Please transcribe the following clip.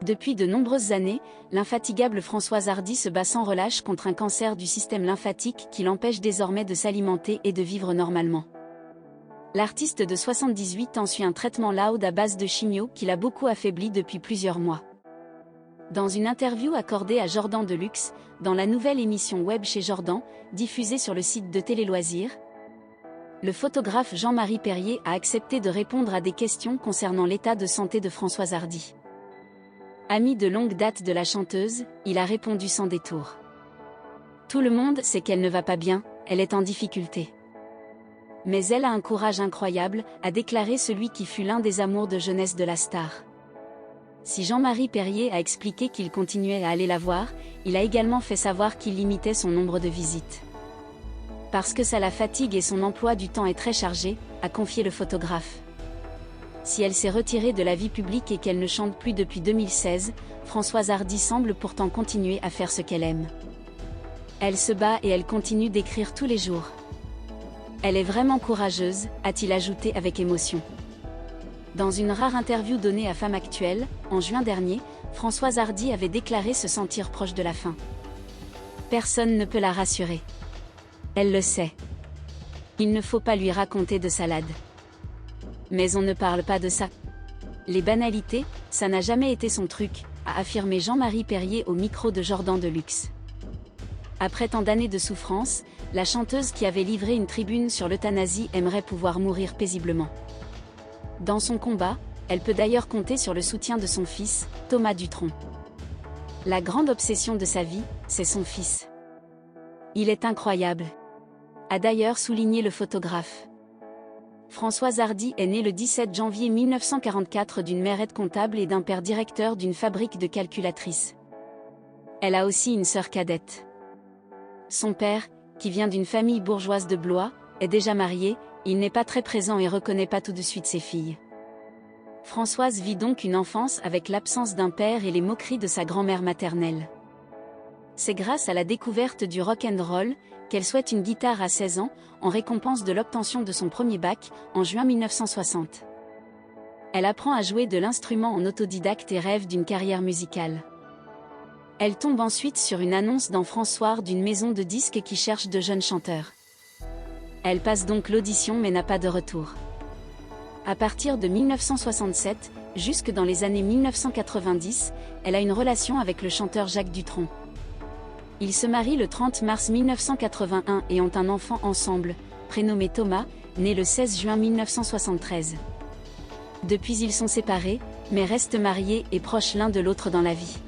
Depuis de nombreuses années, l'infatigable Françoise Hardy se bat sans relâche contre un cancer du système lymphatique qui l'empêche désormais de s'alimenter et de vivre normalement. L'artiste de 78 ans suit un traitement lourd à base de chimio qui l'a beaucoup affaibli depuis plusieurs mois. Dans une interview accordée à Jordan Deluxe, dans la nouvelle émission web chez Jordan, diffusée sur le site de Télé Loisirs, le photographe Jean-Marie Perrier a accepté de répondre à des questions concernant l'état de santé de Françoise Hardy. Ami de longue date de la chanteuse, il a répondu sans détour. Tout le monde sait qu'elle ne va pas bien, elle est en difficulté. Mais elle a un courage incroyable, a déclaré celui qui fut l'un des amours de jeunesse de la star. Si Jean-Marie Perrier a expliqué qu'il continuait à aller la voir, il a également fait savoir qu'il limitait son nombre de visites. Parce que ça la fatigue et son emploi du temps est très chargé, a confié le photographe. Si elle s'est retirée de la vie publique et qu'elle ne chante plus depuis 2016, Françoise Hardy semble pourtant continuer à faire ce qu'elle aime. Elle se bat et elle continue d'écrire tous les jours. Elle est vraiment courageuse, a-t-il ajouté avec émotion. Dans une rare interview donnée à Femme Actuelle, en juin dernier, Françoise Hardy avait déclaré se sentir proche de la fin. Personne ne peut la rassurer. Elle le sait. Il ne faut pas lui raconter de salade. Mais on ne parle pas de ça. Les banalités, ça n'a jamais été son truc, a affirmé Jean-Marie Perrier au micro de Jordan Deluxe. Après tant d'années de souffrance, la chanteuse qui avait livré une tribune sur l'euthanasie aimerait pouvoir mourir paisiblement. Dans son combat, elle peut d'ailleurs compter sur le soutien de son fils, Thomas Dutronc. La grande obsession de sa vie, c'est son fils. Il est incroyable, a d'ailleurs souligné le photographe. Françoise Hardy est née le 17 janvier 1944 d'une mère aide-comptable et d'un père directeur d'une fabrique de calculatrices. Elle a aussi une sœur cadette. Son père, qui vient d'une famille bourgeoise de Blois, est déjà marié, il n'est pas très présent et reconnaît pas tout de suite ses filles. Françoise vit donc une enfance avec l'absence d'un père et les moqueries de sa grand-mère maternelle. C'est grâce à la découverte du rock and roll qu'elle souhaite une guitare à 16 ans, en récompense de l'obtention de son premier bac, en juin 1960. Elle apprend à jouer de l'instrument en autodidacte et rêve d'une carrière musicale. Elle tombe ensuite sur une annonce dans François d'une maison de disques qui cherche de jeunes chanteurs. Elle passe donc l'audition mais n'a pas de retour. À partir de 1967, jusque dans les années 1990, elle a une relation avec le chanteur Jacques Dutronc. Ils se marient le 30 mars 1981 et ont un enfant ensemble, prénommé Thomas, né le 16 juin 1973. Depuis ils sont séparés, mais restent mariés et proches l'un de l'autre dans la vie.